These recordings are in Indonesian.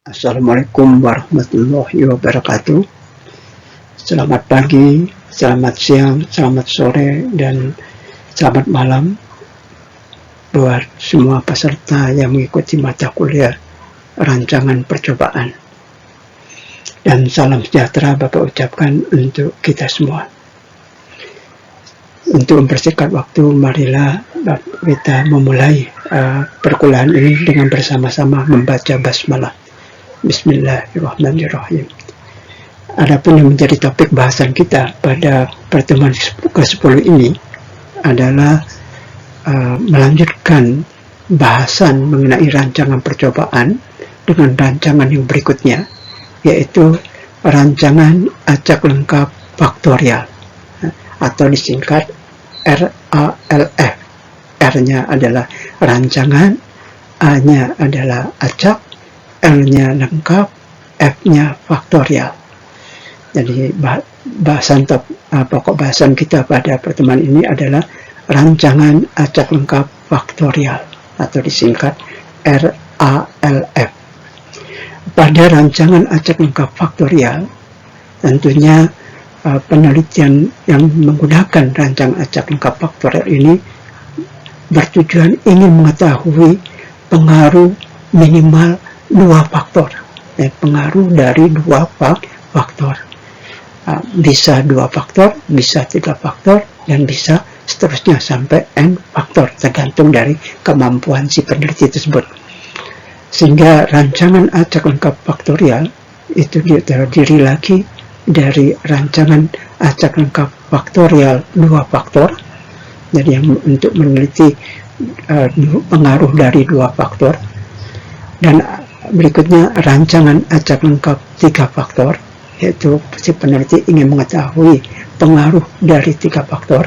Assalamualaikum warahmatullahi wabarakatuh. Selamat pagi, selamat siang, selamat sore, dan selamat malam buat semua peserta yang mengikuti mata kuliah rancangan percobaan. Dan salam sejahtera Bapak ucapkan untuk kita semua. Untuk mempersingkat waktu, marilah kita memulai perkuliahan ini dengan bersama-sama membaca basmalah. Bismillahirrahmanirrahim. Adapun yang menjadi topik bahasan kita pada pertemuan ke-10 ini adalah melanjutkan bahasan mengenai rancangan percobaan dengan rancangan yang berikutnya, yaitu rancangan acak lengkap faktorial atau disingkat RALF. R-nya adalah rancangan, A-nya adalah acak, L-nya lengkap, F-nya faktorial. Jadi pokok bahasan kita pada pertemuan ini adalah rancangan acak lengkap faktorial atau disingkat RALF. Pada rancangan acak lengkap faktorial, tentunya penelitian yang menggunakan rancangan acak lengkap faktorial ini bertujuan ingin mengetahui pengaruh minimal dua faktor, pengaruh dari dua faktor. Bisa dua faktor, bisa tiga faktor, dan bisa seterusnya sampai n faktor, tergantung dari kemampuan si peneliti tersebut. Sehingga rancangan acak lengkap faktorial itu terdiri lagi dari rancangan acak lengkap faktorial dua faktor. Jadi yang untuk meneliti pengaruh dari dua faktor, dan berikutnya rancangan acak lengkap tiga faktor, yaitu si peneliti ingin mengetahui pengaruh dari tiga faktor,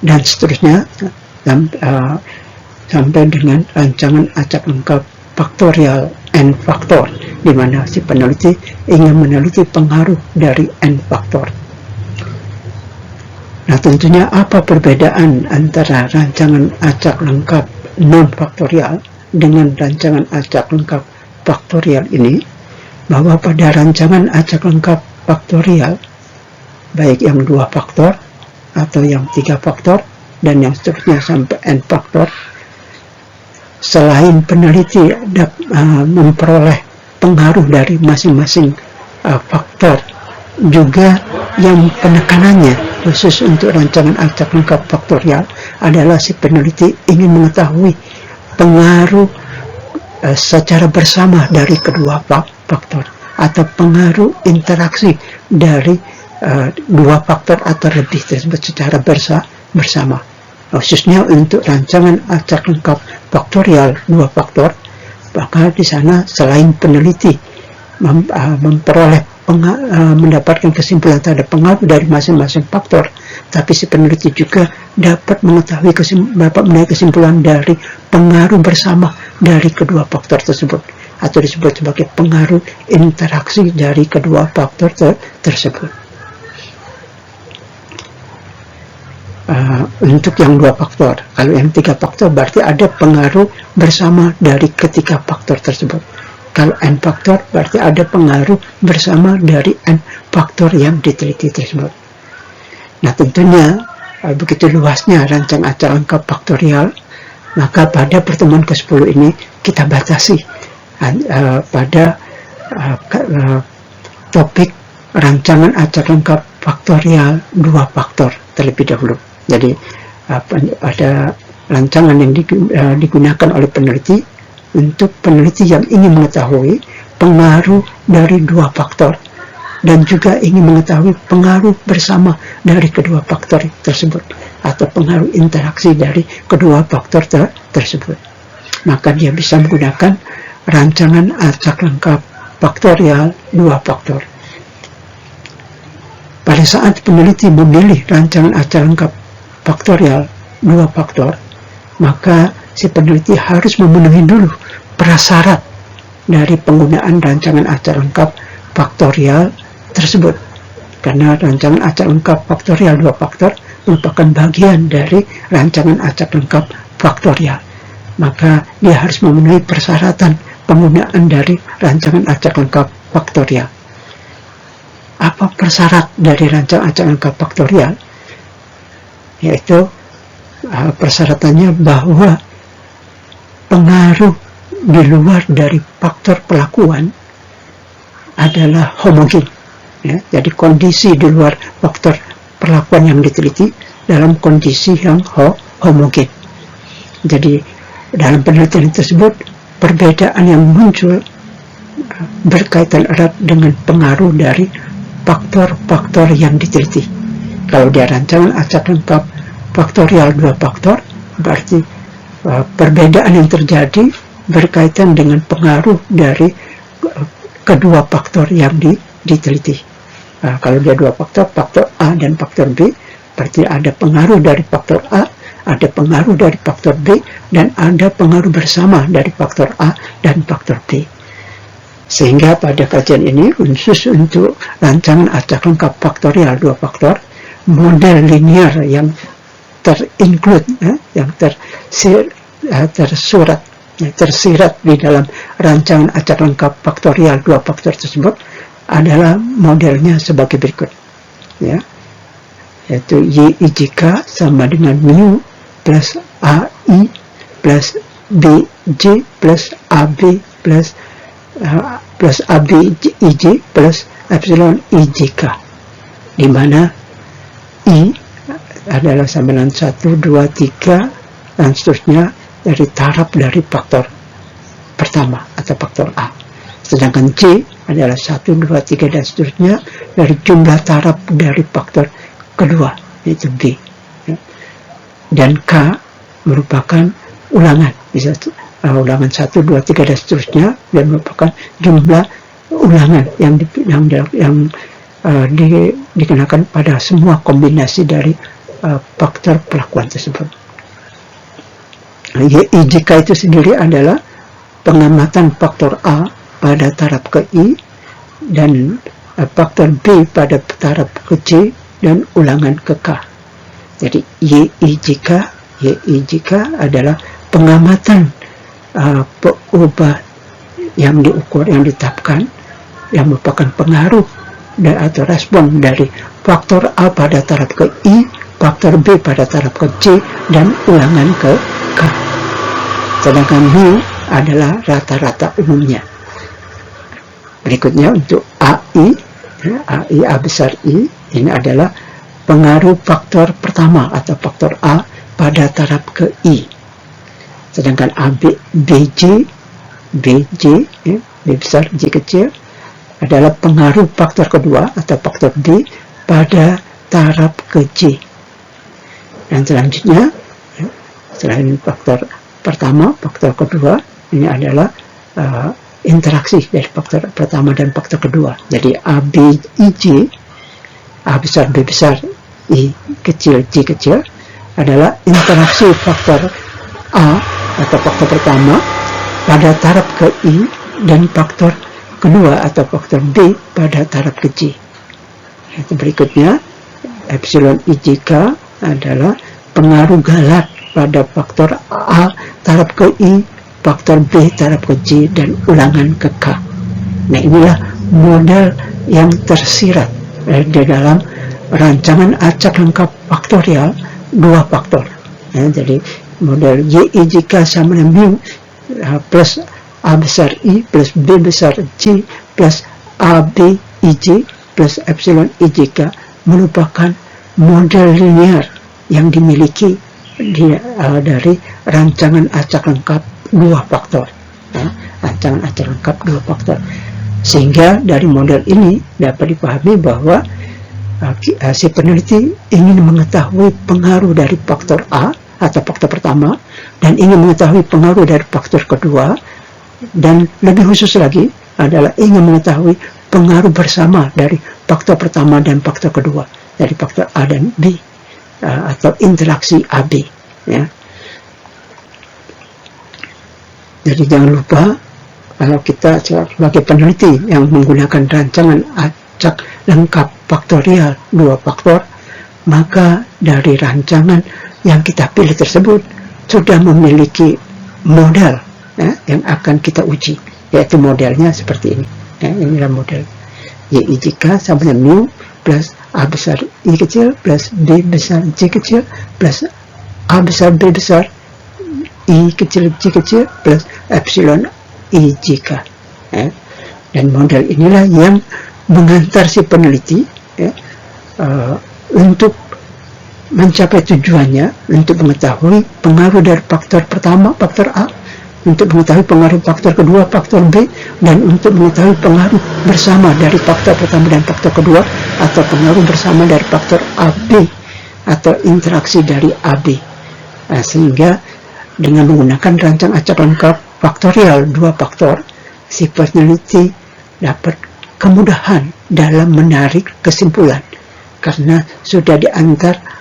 dan seterusnya sampai dengan rancangan acak lengkap faktorial n faktor, di mana si peneliti ingin meneliti pengaruh dari n faktor. Nah, tentunya apa perbedaan antara rancangan acak lengkap non faktorial dengan rancangan acak lengkap faktorial ini? Bahwa pada rancangan acak lengkap faktorial, baik yang dua faktor atau yang tiga faktor dan yang seterusnya sampai n faktor, selain peneliti memperoleh pengaruh dari masing-masing faktor, juga yang penekanannya khusus untuk rancangan acak lengkap faktorial adalah si peneliti ingin mengetahui pengaruh secara bersama dari kedua faktor, atau pengaruh interaksi dari dua faktor atau lebih tersebut secara bersama. Khususnya untuk rancangan acak lengkap faktorial dua faktor, maka di sana selain peneliti mendapatkan kesimpulan terhadap pengaruh dari masing-masing faktor, tapi si peneliti juga dapat mengetahui kesimpulan dari pengaruh bersama dari kedua faktor tersebut, atau disebut sebagai pengaruh interaksi dari kedua faktor tersebut. Untuk yang dua faktor, kalau yang tiga faktor berarti ada pengaruh bersama dari ketiga faktor tersebut. Kalau n faktor berarti ada pengaruh bersama dari n faktor yang diteliti tersebut. Nah, tentunya begitu luasnya rancangan acak lengkap faktorial, maka pada pertemuan ke-10 ini kita batasi pada topik rancangan acak lengkap faktorial dua faktor terlebih dahulu. Jadi pada rancangan yang digunakan oleh peneliti, untuk peneliti yang ingin mengetahui pengaruh dari dua faktor dan juga ingin mengetahui pengaruh bersama dari kedua faktor tersebut, atau pengaruh interaksi dari kedua faktor tersebut, maka dia bisa menggunakan rancangan acak lengkap faktorial dua faktor. Pada saat peneliti memilih rancangan acak lengkap faktorial dua faktor, maka si peneliti harus memenuhi dulu prasyarat dari penggunaan rancangan acak lengkap faktorial tersebut, karena rancangan acak lengkap faktorial dua faktor merupakan bagian dari rancangan acak lengkap faktorial, maka dia harus memenuhi persyaratan penggunaan dari rancangan acak lengkap faktorial. Apa persyarat dari rancangan acak lengkap faktorial? Yaitu persyaratannya bahwa pengaruh di luar dari faktor pelakuan adalah homogen. Ya, jadi kondisi di luar faktor perlakuan yang diteliti dalam kondisi yang homogen. Jadi dalam penelitian tersebut perbedaan yang muncul berkaitan erat dengan pengaruh dari faktor-faktor yang diteliti. Kalau dia rancangan acak lengkap faktorial 2 faktor, berarti perbedaan yang terjadi berkaitan dengan pengaruh dari kedua faktor yang diteliti. Kalau dia 2 faktor, faktor A dan faktor B, berarti ada pengaruh dari faktor A, ada pengaruh dari faktor B, dan ada pengaruh bersama dari faktor A dan faktor B. Sehingga pada kajian ini, khusus untuk rancangan acak lengkap faktorial 2 faktor, model linear yang terinclude, yang tersirat di dalam rancangan acak lengkap faktorial 2 faktor tersebut adalah modelnya sebagai berikut, ya, yaitu YIJK sama dengan mu plus AI plus BJ plus AB plus ABIJ plus epsilon IJK, di mana I adalah sama dengan 1, 2, 3 dan seterusnya dari taraf dari faktor pertama atau faktor A. Sedangkan C adalah 1, 2, 3 dan seterusnya dari jumlah taraf dari faktor kedua, yaitu B. Dan K merupakan ulangan, bisa ulangan 1, 2, 3 dan seterusnya, dan merupakan jumlah ulangan yang dikenakan pada semua kombinasi dari faktor pelakuan tersebut. YIJK itu sendiri adalah pengamatan faktor A pada taraf ke I dan faktor B pada taraf ke C dan ulangan ke K. Jadi YIJK adalah pengamatan perubahan yang diukur, yang ditetapkan, yang merupakan pengaruh atau respon dari faktor A pada taraf ke I, faktor B pada taraf ke C, dan ulangan ke K. Sedangkan mu adalah rata-rata umumnya. Berikutnya untuk AI, A besar I, ini adalah pengaruh faktor pertama atau faktor A pada taraf ke I. Sedangkan BJ, B besar, J kecil, adalah pengaruh faktor kedua atau faktor B pada taraf ke J. Dan selanjutnya, selain faktor pertama, faktor kedua, ini adalah interaksi dari faktor pertama dan faktor kedua. Jadi ABIJ, A besar, B besar, I kecil, J kecil, adalah interaksi faktor A atau faktor pertama pada taraf ke I dan faktor kedua atau faktor B pada taraf ke J. Itu berikutnya, epsilon IJK adalah pengaruh galat pada faktor A taraf ke I, faktor B taraf ke J, dan ulangan ke K. Nah, inilah model yang tersirat di dalam rancangan acak lengkap faktorial 2 faktor. Jadi model YIJK sama dengan mu plus A besar I plus B besar J plus ABIJ plus epsilon IJK merupakan model linear yang dimiliki dari rancangan acak lengkap 2 faktor. Rancangan acak lengkap 2 faktor. Sehingga dari model ini dapat dipahami bahwa si peneliti ingin mengetahui pengaruh dari faktor A atau faktor pertama dan ingin mengetahui pengaruh dari faktor kedua, dan lebih khusus lagi adalah ingin mengetahui pengaruh bersama dari faktor pertama dan faktor kedua, dari faktor A dan B atau interaksi AB, ya. Jadi jangan lupa, kalau kita sebagai peneliti yang menggunakan rancangan acak lengkap faktorial 2 faktor, maka dari rancangan yang kita pilih tersebut sudah memiliki model, ya, yang akan kita uji. yaitu modelnya seperti ini. Inilah model YIJK sama dengan mu plus A besar I kecil plus B besar J kecil plus A besar B besar I kecil J kecil plus epsilon IJK. Dan model inilah yang mengantar si peneliti untuk mencapai tujuannya, untuk mengetahui pengaruh dari faktor pertama, faktor A, untuk mengetahui pengaruh faktor kedua, faktor B, dan untuk mengetahui pengaruh bersama dari faktor pertama dan faktor kedua, atau pengaruh bersama dari faktor AB, atau interaksi dari AB. Sehingga dengan menggunakan rancang acak lengkap faktorial 2 faktor, si peneliti dapat kemudahan dalam menarik kesimpulan, karena sudah diantar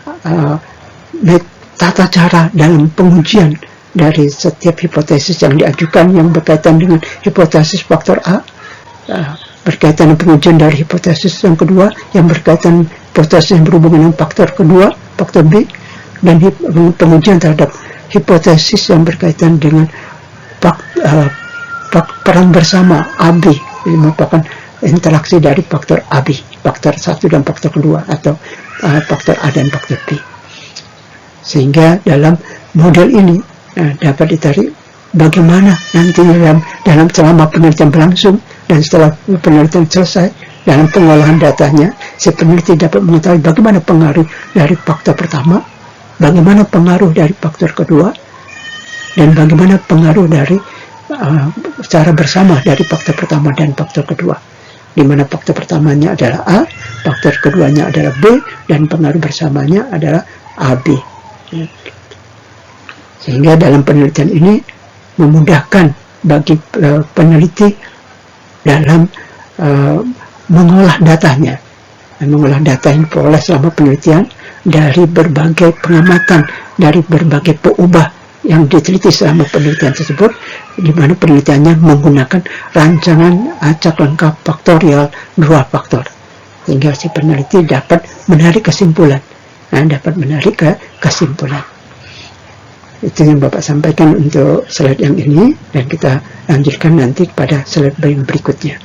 tata cara dalam pengujian dari setiap hipotesis yang diajukan yang berkaitan dengan hipotesis faktor A, berkaitan dengan pengujian dari hipotesis yang kedua yang berkaitan hipotesis yang berhubungan dengan faktor kedua, faktor B, dan pengujian terhadap hipotesis yang berkaitan dengan peran bersama AB, ini merupakan interaksi dari faktor AB, faktor 1 dan faktor kedua, atau faktor A dan faktor B. Sehingga dalam model ini dapat ditarik bagaimana nantinya dalam selama penelitian berlangsung dan setelah penelitian selesai, dalam pengolahan datanya, si peneliti dapat mengetahui bagaimana pengaruh dari faktor pertama, bagaimana pengaruh dari faktor kedua, dan bagaimana pengaruh dari secara bersama dari faktor pertama dan faktor kedua, di mana faktor pertamanya adalah A, faktor keduanya adalah B, dan pengaruh bersamanya adalah AB. Sehingga dalam penelitian ini memudahkan bagi peneliti dalam mengolah datanya, mengolah data yang diperoleh selama penelitian dari berbagai pengamatan, dari berbagai peubah yang diteliti selama penelitian tersebut, di mana penelitiannya menggunakan rancangan acak lengkap faktorial 2 faktor, sehingga si peneliti dapat menarik kesimpulan. Itu yang Bapak sampaikan untuk slide yang ini, dan kita lanjutkan nanti pada slide berikutnya.